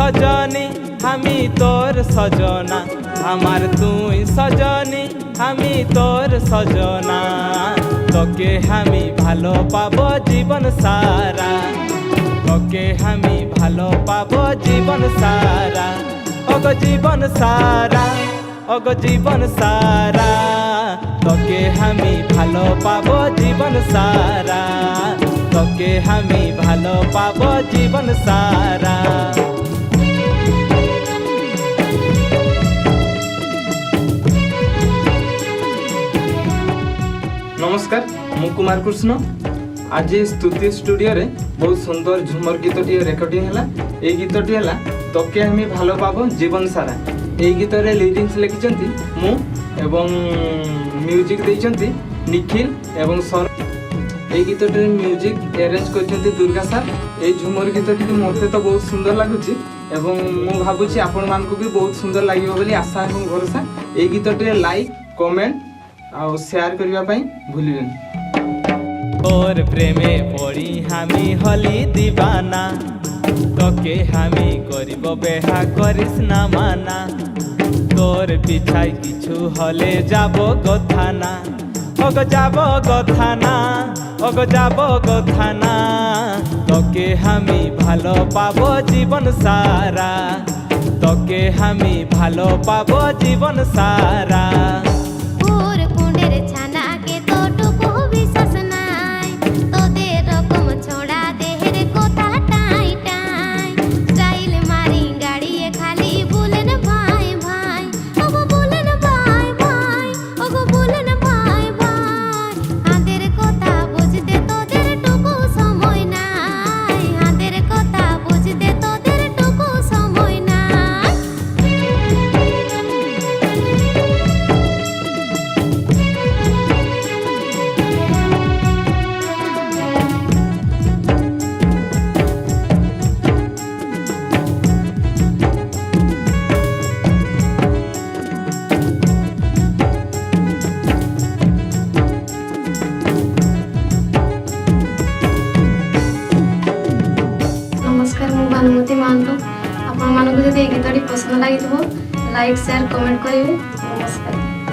সজনী আমি তোর সজনা, আমার তুই সজনী আমি তোর সজনা। তোকে আমি ভালো পাবো জীবন সারা, তোকে আমি ভালো পাবো জীবন সারা। ওগো জীবন সারা, ওগো জীবন সারা, তোকে আমি ভালো পাবো জীবন সারা, তোকে আমি ভালো পাবো জীবন সারা। नमस्कार मु कुमार कृष्ण। आज स्तुति स्टूडियो रे बहुत सुंदर झुमर गीतटी रेकर्डिंग है। ये गीतटी है तोके हमें भालो पाबो जीवन सारा। ये गीत रे लिरिक्स लिखिचंती मु एवं म्यूजिक देइचंती निखिल एवं सर। ये गीतटी म्यूजिक अरेंज करचंती दुर्गा सर। ये झुमर गीतटी मते तो बहुत सुंदर लागुची एवं मु भाबुची आपण मानको भी बहुत सुंदर लागियो बोली आशा एवं भरोसा। ये गीतटी लाइक कमेंट और शेयर करबा पई भूलिबेन। तोर प्रेमे पड़ी हामी हली दीवाना, तोके हामी करिब बेहा करिस ना माना। तोर पिछाई किछु हले जाबो गथाना, ओगो जाबो गथाना, ओगो जाबो गथाना। तोके हामी भालो पाबो जीवन सारा, तोके हामी भालो पाबो जीवन सारा। अनुमति मानतु आपण मानक जदि गीतटी पसंद लगी लाइक शेयर कमेंट करेंगे। नमस्कार।